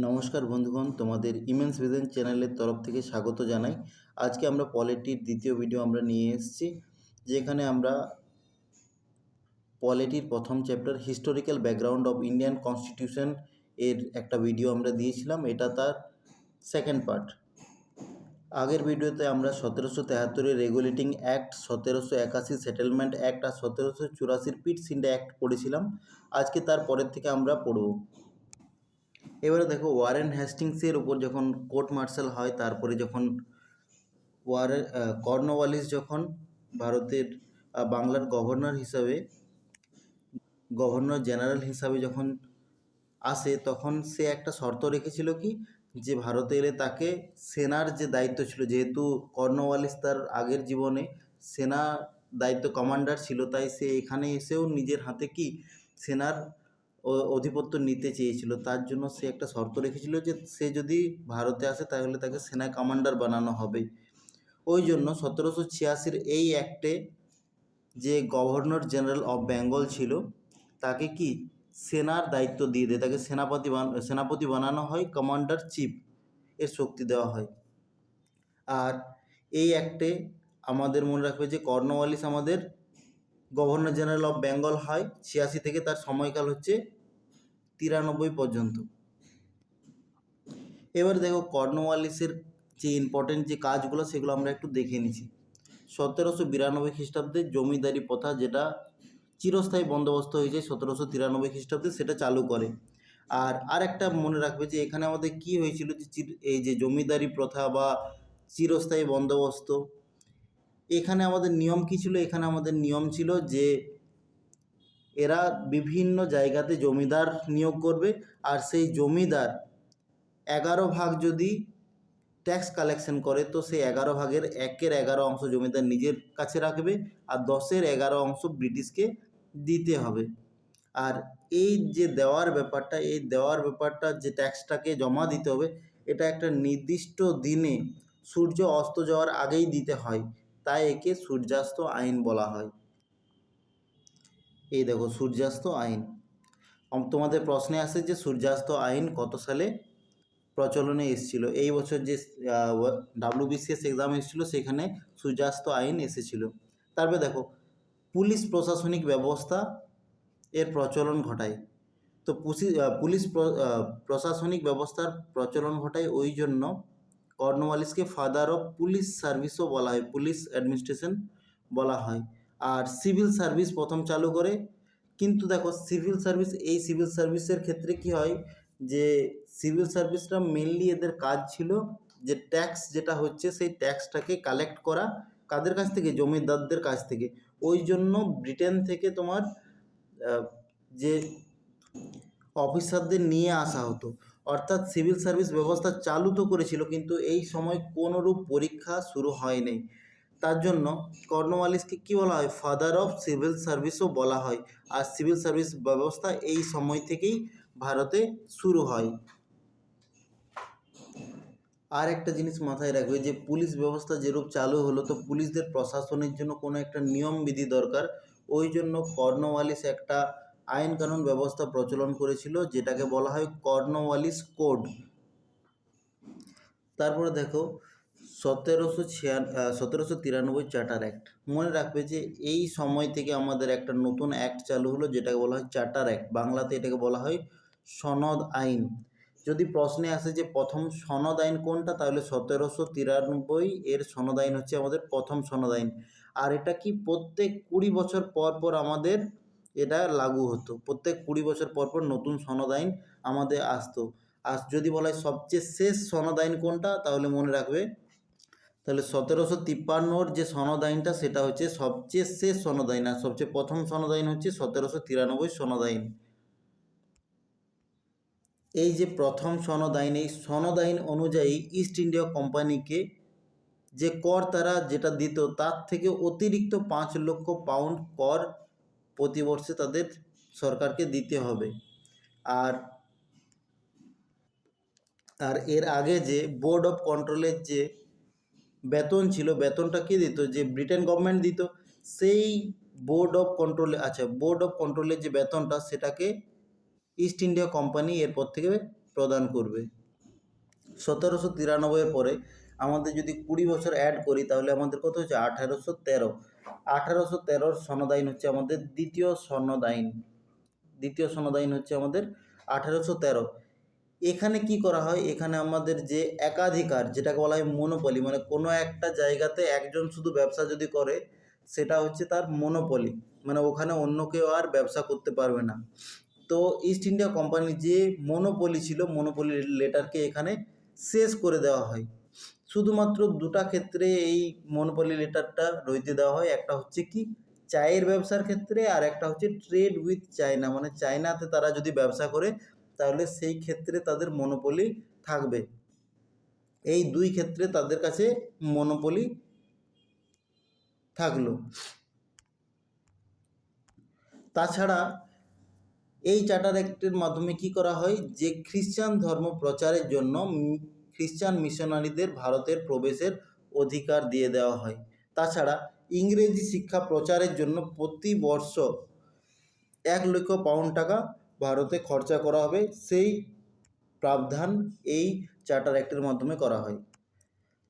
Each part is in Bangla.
নমস্কার বন্ধুগণ, তোমাদের ইমেন্স ভিশন চ্যানেলের তরফ থেকে স্বাগত জানাই। আজকে আমরা পলিটির দ্বিতীয় ভিডিও আমরা নিয়ে এসেছি, যেখানে আমরা পলিটির প্রথম chapter historical background of Indian constitution এর একটা ভিডিও আমরা দিয়েছিলাম। এটা তার সেকেন্ড পার্ট। আগের ভিডিওতে আমরা 1773 রেগুলেটিং অ্যাক্ট, 1781 সেটেলমেন্ট অ্যাক্ট আর 1784 পিটস ইন্ডিয়া অ্যাক্ট পড়েছিলাম। আজকে তার পরের থেকে আমরা পড়ব। এবারে দেখো, ওয়ারেন হেস্টিংসের উপর যখন কোর্ট মার্শাল হয়, তারপরে যখন কর্নওয়ালিস যখন ভারতের বাংলার গভর্নর জেনারেল হিসাবে যখন আসে, তখন সে একটা শর্ত রেখেছিল কি, যে ভারতে এলে তাকে সেনার যে দায়িত্ব ছিল, যেহেতু কর্নওয়ালিস তার আগের জীবনে সেনা দায়িত্ব কমান্ডার ছিল, তাই সে এখানে এসেও নিজের হাতে কি সেনার অধিপত্য নিতে চেয়েছিল। তার জন্য সে একটা শর্ত রেখেছিল যে সে যদি ভারতে আসে তাহলে তাকে সেনা কমান্ডার বানানো হবে। ওই জন্য 1786 এই অ্যাক্টে যে গভর্নর জেনারেল অফ বেঙ্গল ছিল, তাকে কি সেনার দায়িত্ব দিয়ে দেয়, তাকে সেনাপতি বানানো হয়, কমান্ডার চিফ এর শক্তি দেওয়া হয়। আর এই অ্যাক্টে আমাদের মনে রাখবে যে কর্নওয়ালিস আমাদের গভর্নর জেনারেল অফ বেঙ্গল হয় 86 থেকে, তার সময়কাল হচ্ছে 93 পর্যন্ত। এবার দেখো, কর্নওয়ালিসের যে ইম্পর্টেন্ট যে কাজগুলো সেগুলো আমরা একটু দেখে নিচ্ছি। 1792 খ্রিস্টাব্দে জমিদারি প্রথা, যেটা চিরস্থায়ী বন্দোবস্ত হয়েছে 1793 খ্রিস্টাব্দে, সেটা চালু করে। আর একটা মনে রাখবে যে এখানে আমাদের কি হয়েছিল, যে এই যে জমিদারি প্রথা বা চিরস্থায়ী বন্দোবস্ত, এখানে আমাদের নিয়ম কী ছিল? এখানে আমাদের নিয়ম ছিল যে এরা বিভিন্ন জায়গাতে জমিদার নিয়োগ করবে, আর সেই জমিদার 11 ভাগ যদি ট্যাক্স কালেকশন করে, তো সেই 11 ভাগের 1/11 অংশ জমিদার নিজের কাছে রাখবে, আর 10/11 অংশ ব্রিটিশকে দিতে হবে। আর এই যে দেওয়ার ব্যাপারটা যে ট্যাক্সটাকে জমা দিতে হবে, এটা একটা নির্দিষ্ট দিনে সূর্য অস্ত যাওয়ার আগেই দিতে হয়, তাই একে সূর্যাস্ত আইন বলা হয়। এই দেখো, সূর্যাস্ত আইন। তোমাদের প্রশ্নে আসে যে সূর্যাস্ত আইন কত সালে প্রচলনে এসেছিল। এই বছর যে WBCS এক্সাম এসেছিলো, সেখানে সূর্যাস্ত আইন এসেছিল। তারপরে দেখো, পুলিশ প্রশাসনিক ব্যবস্থা এর প্রচলন ঘটায়। তো পুলিশ প্রশাসনিক ব্যবস্থার প্রচলন ঘটায় ওই জন্য কর্নওয়ালিসকে ফাদার অফ পুলিশ সার্ভিসও বলা হয়, পুলিশ অ্যাডমিনিস্ট্রেশন বলা হয়। আর সিভিল সার্ভিস প্রথম চালু করে। কিন্তু দেখো, সিভিল সার্ভিসের ক্ষেত্রে কি হয়, যে সিভিল সার্ভিসটা মেনলি এদের কাজ ছিল যে ট্যাক্স যেটা হচ্ছে সেই ট্যাক্সটাকে কালেক্ট করা, কাদের কাছ থেকে? জমিদারদের কাছ থেকে। ওই জন্য ব্রিটেন থেকে তোমার যে অফিসারদের নিয়ে আসা হতো। অর্থাৎ সিভিল সার্ভিস ব্যবস্থা চালু তো করেছিল, কিন্তু এই সময় কোনোরূপ পরীক্ষা শুরু হয়নি। তার জন্য কর্নওয়ালিসকে কী বলা হয়? ফাদার অফ সিভিল সার্ভিসও বলা হয়। আর সিভিল সার্ভিস ব্যবস্থা এই সময় থেকেই ভারতে শুরু হয়। আর একটা জিনিস মাথায় রাখবে, যে পুলিশ ব্যবস্থা যেরূপ চালু হলো, তো পুলিশদের প্রশাসনের জন্য কোনো একটা নিয়ম বিধি দরকার। ওই জন্য কর্নওয়ালিস একটা আইন কানুন ব্যবস্থা প্রচলন করেছিল, যেটাকে বলা হয় কর্নওয়ালিস কোড। তারপরে দেখো, 1793 চার্টার অ্যাক্ট। মনে রাখবে যে এই সময় থেকে আমাদের একটা নতুন অ্যাক্ট চালু হলো, যেটাকে বলা হয় চার্টার অ্যাক্ট। বাংলাতে এটাকে বলা হয় সনদ আইন। যদি প্রশ্নে আসে যে প্রথম সনদ আইন কোনটা, তাহলে 1793 এর সনদ আইন হচ্ছে আমাদের প্রথম সনদ আইন। আর এটা কি প্রত্যেক 20 বছর পর পর আমাদের এটা লাগু হতো। প্রত্যেক 20 বছর পর পর নতুন সনদ আইন আমাদের আসতো। আর যদি বলা হয় সবচেয়ে শেষ সনদ আইন কোনটা, তাহলে মনে রাখবে, তাহলে 1753 যে সনদ আইনটা, সেটা হচ্ছে সবচেয়ে শেষ সনদ আইন। আর সবচেয়ে প্রথম সনদ আইন হচ্ছে 1793 সনদ আইন। এই যে প্রথম সনদ আইন, এই সনদ আইন অনুযায়ী ইস্ট ইন্ডিয়া কোম্পানিকে যে কর তারা যেটা দিত, তার থেকে অতিরিক্ত 5 লক্ষ পাউন্ড কর প্রতি বর্ষে তাদের সরকারকে দিতে হবে। আর এর আগে যে বোর্ড অফ কন্ট্রোলের যে বেতন ছিল, বেতনটা কে দিত? যে ব্রিটেন গভর্নমেন্ট দিত। সেই বোর্ড অফ কন্ট্রোলের যে বেতনটা, সেটাকে ইস্ট ইন্ডিয়া কোম্পানি এরপর থেকে প্রদান করবে। 1793 পরে আমাদের যদি 20 বছর অ্যাড করি তাহলে আমাদের কত হচ্ছে 1813। 1813 সনদ আইন হচ্ছে আমাদের দ্বিতীয় সনদ আইন। দ্বিতীয় সনদ আইন হচ্ছে আমাদের 1813। এখানে কি করা হয়, এখানে আমাদের যে একাধিকার যেটাকে বলা হয় মনোপলি, মানে কোনো একটা জায়গাতে একজন শুধু ব্যবসা যদি করে সেটা হচ্ছে তার মনোপলি, মানে ওখানে অন্য কেউ আর ব্যবসা করতে পারবে না। তো ইস্ট ইন্ডিয়া কোম্পানির যে মনোপলি ছিল, মনোপলি লেটারকে এখানে শেষ করে দেওয়া হয়। শুধুমাত্র দুটা ক্ষেত্রে এই মনোপলি লেটারটা রইতে দেওয়া হয়, একটা হচ্ছে কি চায়ের ব্যবসার ক্ষেত্রে, আর একটা হচ্ছে ট্রেড উইথ চায়না, মানে চায়নাতে তারা যদি ব্যবসা করে তাহলে সেই ক্ষেত্রে তাদের মনোপলি থাকবে। এই দুই ক্ষেত্রে তাদের কাছে মনোপলি থাকলো। তাছাড়া এই চার্টার অ্যাক্টের মাধ্যমে কি করা হয়, যে খ্রিস্টান ধর্ম প্রচারের জন্য খ্রিস্টান মিশনারিদের ভারতের প্রবেশের অধিকার দিয়ে দেওয়া হয়। তাছাড়া ইংরেজি শিক্ষা প্রচারের জন্য প্রতি বর্ষ 1,00,000 পাউন্ড টাকা ভারতে খরচা করা হবে, সেই প্রাবধান এই চার্টার অ্যাক্টের মাধ্যমে করা হয়।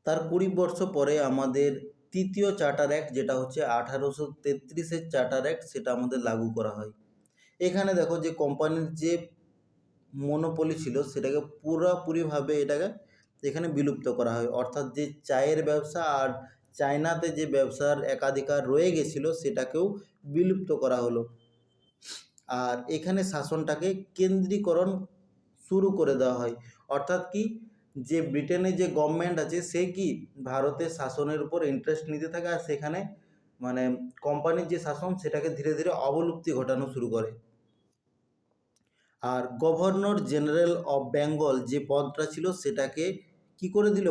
তার 20 বর্ষ পরে আমাদের তৃতীয় চার্টার অ্যাক্ট, যেটা হচ্ছে 1833-এর চার্টার অ্যাক্ট, সেটা আমাদের লাগু করা হয়। এখানে দেখো যে কোম্পানির যে মনোপলি ছিল সেটাকে পুরোপুরিভাবে এখানে বিলুপ্ত করা হয়, অর্থাৎ যে চায়ের ব্যবসা আর চায়নাতে যে ব্যবসার একাধিকার রয়ে গেছিলো সেটাকেও বিলুপ্ত করা হলো। আর এখানে শাসনটাকে কেন্দ্রীকরণ শুরু করে দেওয়া হয়, অর্থাৎ কি যে ব্রিটেনের যে গভর্নমেন্ট আছে সে কি ভারতের শাসনের উপর ইন্টারেস্ট নিতে থাকে, আর সেখানে মানে কোম্পানির যে শাসন সেটাকে ধীরে ধীরে অবলুপ্তি ঘটানো শুরু করে। আর গভর্নর জেনারেল অফ বেঙ্গল যে পদটা ছিল সেটাকে কি করে দিল,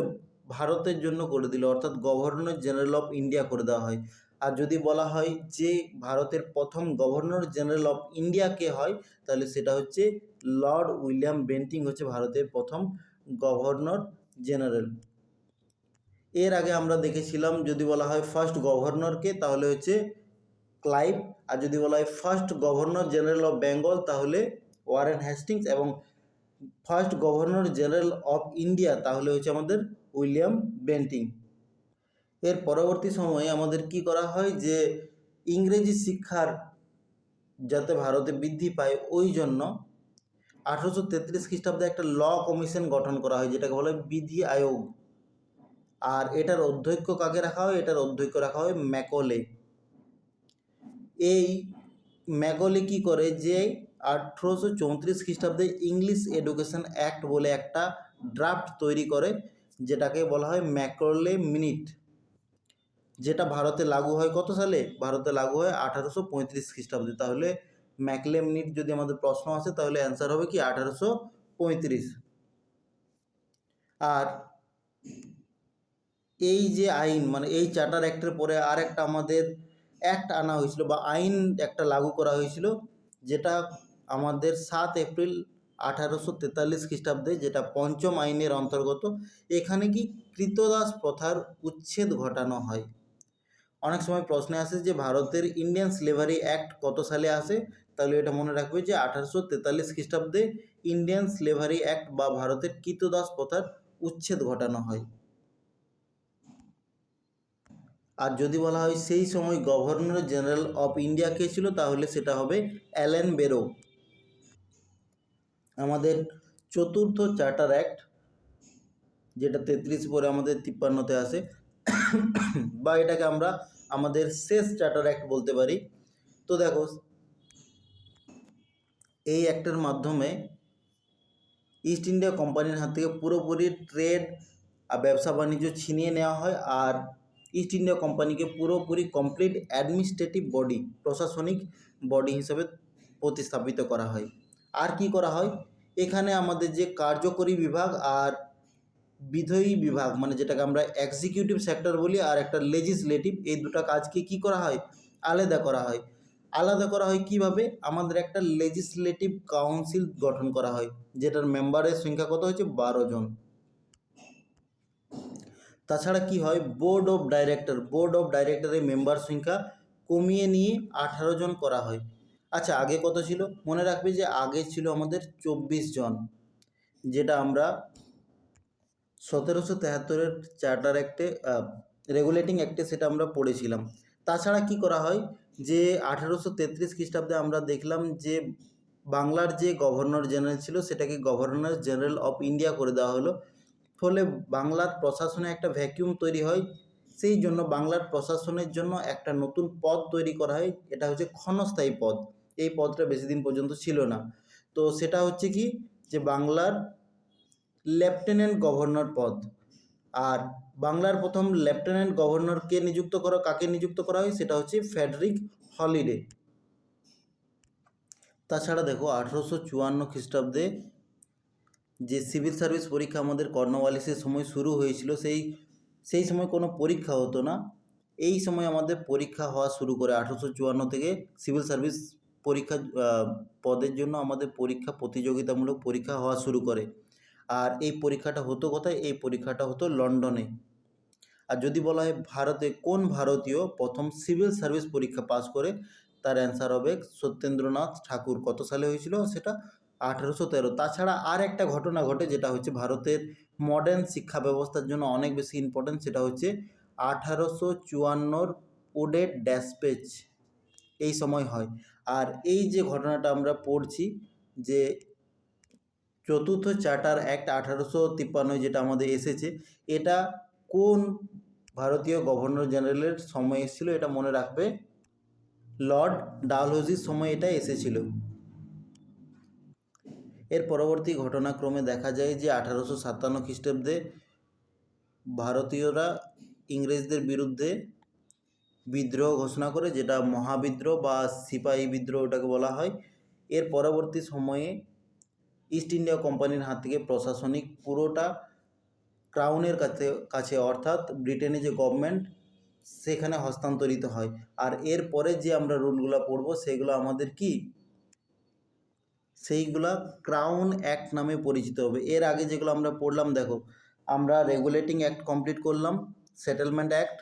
ভারতের জন্য করে দিল, অর্থাৎ গভর্নর জেনারেল অফ ইন্ডিয়া করে দেওয়া হয়। আর যদি বলা হয় যে ভারতের প্রথম গভর্নর জেনারেল অফ ইন্ডিয়া কে হয়, তাহলে সেটা হচ্ছে লর্ড উইলিয়াম বেন্টিং হচ্ছে ভারতের প্রথম গভর্নর জেনারেল। এর আগে আমরা দেখেছিলাম যদি বলা হয় ফার্স্ট গভর্নরকে তাহলে হচ্ছে ক্লাইভ, আর যদি বলা হয় first governor general of Bengal তাহলে ওয়ারেন হেস্টিংস, এবং first governor general of India তাহলে হচ্ছে আমাদের উইলিয়াম বেন্টিং। এর পরবর্তী সময়ে আমাদের কি করা হয়, যে ইংরেজি শিক্ষার যাতে ভারতে বৃদ্ধি পায় ওই জন্য 1833 খ্রিস্টাব্দে একটা ল কমিশন গঠন করা হয়, যেটাকে বলা হয় বিধি আয়োগ। আর এটার অধ্যক্ষ কাকে রাখা হয়, এটার অধ্যক্ষ রাখা হয় ম্যাকলে। এই ম্যাকলে কি করে, যে 1834 খ্রিস্টাব্দে ইংলিশ এডুকেশন অ্যাক্ট বলে একটা ড্রাফট তৈরি করে, যেটাকে বলা হয় ম্যাকলে মিনিট, যেটা ভারতে লাগু হয় কত সালে, ভারতে লাগু হয় 1835 খ্রিস্টাব্দে। তাহলে ম্যাকলে মিনিট যদি আমাদের প্রশ্ন আসে তাহলে অ্যান্সার হবে কি 1835। আর এই যে আইন, মানে এই চার্টার অ্যাক্টের পরে আর একটা আমাদের অ্যাক্ট আনা হয়েছিল বা আইন একটা লাগু করা হয়েছিল, যেটা আমাদের 7 এপ্রিল 1843 খ্রিস্টাব্দে, যেটা পঞ্চম আইনের অন্তর্গত। এখানে কি কৃতদাস প্রথার উচ্ছেদ ঘটানো হয়। অনেক সময় প্রশ্নে আসে যে ভারতের ইন্ডিয়ান স্লেভারি অ্যাক্ট কত সালে আসে, তাহলে এটা মনে রাখবে যে 1843 খ্রিস্টাব্দে ইন্ডিয়ান স্লেভারি অ্যাক্ট বা ভারতের কৃতদাস প্রথার উচ্ছেদ ঘটানো হয়। আর যদি বলা হয় সেই সময় গভর্নর জেনারেল অফ ইন্ডিয়া কে ছিল, তাহলে সেটা হবে অ্যালেন বেরো। আমাদের চতুর্থ চার্টার অ্যাক্ট, যেটা 33 পরে আমাদের 53-তে আসে, বা এটাকে আমরা আমাদের শেষ চার্টার অ্যাক্ট বলতে পারি। তো দেখো এই অ্যাক্টের মাধ্যমে ইস্ট ইন্ডিয়া কোম্পানির হাত থেকে পুরোপুরি ট্রেড আর ব্যবসা বাণিজ্য ছিনিয়ে নেওয়া হয়, আর ইস্ট ইন্ডিয়া কোম্পানিকে পুরোপুরি কমপ্লিট অ্যাডমিনিস্ট্রেটিভ বডি, প্রশাসনিক বডি হিসেবে প্রতিস্থাপিত করা হয়। আর কি করা হয়, এখানে আমাদের যে কার্যকরী বিভাগ আর বিধয়ী বিভাগ, মানে যেটাকে আমরা এক্সিকিউটিভ সেক্টর বলি, আর একটা লেজিসলেটিভ, এই দুটো কাজকে কি করা হয়, আলাদা করা হয়। আলাদা করা হয় কিভাবে, আমাদের একটা লেজিসলেটিভ কাউন্সিল গঠন করা হয়, যেটার মেম্বারের সংখ্যা কত হচ্ছে 12 জন। তাছাড়া কি হয়, বোর্ড অফ ডাইরেক্টরের মেম্বার সংখ্যা কমিয়ে নিয়ে 18 জন করা হয়। আচ্ছা, আগে কত ছিল, মনে রাখবে যে আগে ছিল আমাদের 24 জন, যেটা আমরা 1773 চার্টার অ্যাক্টে রেগুলেটিং অ্যাক্টে সেটা আমরা পড়েছিলাম। তাছাড়া কি করা হয় যে 1833 খ্রিস্টাব্দে আমরা দেখলাম যে বাংলার যে গভর্নর জেনারেল ছিল সেটাকে গভর্নর জেনারেল অফ ইন্ডিয়া করে দেওয়া হলো। ফলে বাংলার প্রশাসনে একটা ভ্যাকিউম তৈরি হয়। সেই জন্য বাংলার প্রশাসনের জন্য একটা নতুন পদ তৈরি করা হয়, এটা হচ্ছে ক্ষণস্থায়ী পদ। এই পদটা বেশি দিন পর্যন্ত ছিল না। তো সেটা হচ্ছে কি যে বাংলার লেফটেন্যান্ট গভর্নর পদ। আর বাংলার প্রথম লেফটেন্যান্ট গভর্নরকে কাকে নিযুক্ত করা হয় সেটা হচ্ছে ফ্রেডরিক হলিডে। তাছাড়া দেখো 1854 খ্রিস্টাব্দে যে সিভিল সার্ভিস পরীক্ষা আমাদের কর্নওয়ালিসের সময় শুরু হয়েছিল, সেই সময় কোনো পরীক্ষা হতো না। এই সময় আমাদের পরীক্ষা হওয়া শুরু করে 1854 থেকে সিভিল সার্ভিস পরীক্ষা পদের জন্য আমাদের প্রতিযোগিতামূলক পরীক্ষা হওয়া শুরু করে। আর এই পরীক্ষাটা হতো কোথায়? এই পরীক্ষাটা হতো লন্ডনে। আর যদি বলা হয় ভারতে কোন ভারতীয় প্রথম সিভিল সার্ভিস পরীক্ষা পাস করে, তার অ্যান্সার হবে সত্যেন্দ্রনাথ ঠাকুর। কত সালে হয়েছিল সেটা? 1813। তাছাড়া আর একটা ঘটনা ঘটে যেটা হচ্ছে ভারতের মডার্ন শিক্ষা ব্যবস্থার জন্য অনেক বেশি ইম্পর্টেন্ট, সেটা হচ্ছে 1854 ওডেড ড্যাসপেচ এই সময় হয়। আর এই যে ঘটনাটা আমরা পড়ছি যে চতুর্থ চার্টার অ্যাক্ট 1853 যেটা আমাদের এসেছে, এটা কোন ভারতীয় গভর্নর জেনারেলের সময় এসেছিল? এটা মনে রাখবে, লর্ড ডালহৌসির সময় এটা এসেছিল। এর পরবর্তী ঘটনাক্রমে দেখা যায় যে 1857 খ্রিস্টাব্দে ভারতীয়রা ইংরেজদের বিরুদ্ধে বিদ্রোহ ঘোষণা করে, যেটা মহাবিদ্রোহ বা সিপাহী বিদ্রোহ ওটাকে বলা হয়। এর পরবর্তী সময়ে ইস্ট ইন্ডিয়া কোম্পানির হাত থেকে প্রশাসনিক পুরোটা ক্রাউনের কাছে অর্থাৎ ব্রিটেনের যে গভর্নমেন্ট সেখানে হস্তান্তরিত হয়। আর এরপরে যে আমরা রুলগুলো পড়বো সেগুলো আমাদের কি? সেইগুলা ক্রাউন অ্যাক্ট নামে পরিচিত হবে। এর আগে যেগুলো আমরা পড়লাম, দেখো আমরা রেগুলেটিং অ্যাক্ট কমপ্লিট করলাম, settlement act,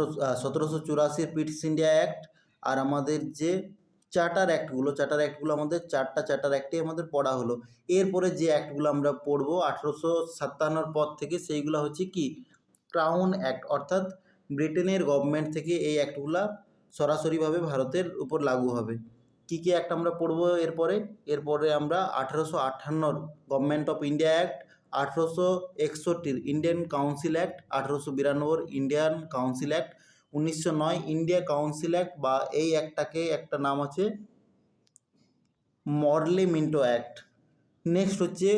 1784 British India act, আর আমাদের যে চার্টার অ্যাক্টগুলো আমাদের চারটা চার্টার অ্যাক্টই আমাদের পড়া হলো। এরপরে যে অ্যাক্টগুলো আমরা পড়বো 1857 পর থেকে, সেইগুলো হচ্ছে কি? ক্রাউন অ্যাক্ট, অর্থাৎ ব্রিটেনের গভর্নমেন্ট থেকে এই অ্যাক্টগুলা সরাসরিভাবে ভারতের উপর লাগু হবে। কী কী অ্যাক্ট আমরা পড়বো এরপরে আমরা 1858 government of India act, 1861 Indian council act, 1892 Indian council act, 1909 India council act, বা এই অ্যাক্টটাকে একটা নাম আছে মরলে মিন্টো অ্যাক্ট। নেক্সট হচ্ছে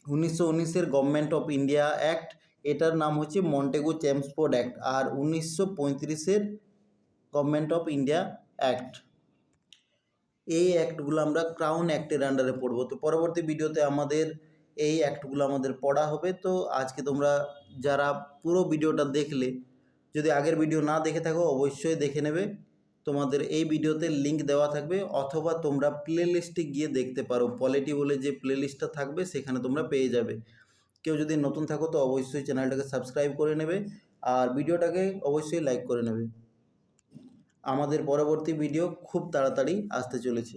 1919 গভর্নমেন্ট অফ ইন্ডিয়া অ্যাক্ট, এটার নাম হচ্ছে মন্টেগু চেমসফোর্ড অ্যাক্ট। আর 1935 গভর্নমেন্ট অফ ইন্ডিয়া অ্যাক্ট। এই অ্যাক্টগুলো আমরা ক্রাউন অ্যাক্টের আন্ডারে পড়বো। তো পরবর্তী ভিডিওতে আমাদের এই অ্যাক্টগুলো আমাদের পড়া হবে। তো আজকে তোমরা যারা পুরো ভিডিওটা দেখলে, যদি আগের ভিডিও না দেখে থাকো অবশ্যই দেখে নেবে, তোমাদের এই ভিডিওতে লিঙ্ক দেওয়া থাকবে, অথবা তোমরা প্লে লিস্টে গিয়ে দেখতে পারো, পলিটি বলে যে প্লে লিস্টটা থাকবে সেখানে তোমরা পেয়ে যাবে। কেউ যদি নতুন থাকো তো অবশ্যই চ্যানেলটাকে সাবস্ক্রাইব করে নেবে, আর ভিডিওটাকে অবশ্যই লাইক করে নেবে। আমাদের পরবর্তী ভিডিও খুব তাড়াতাড়ি আসতে চলেছে।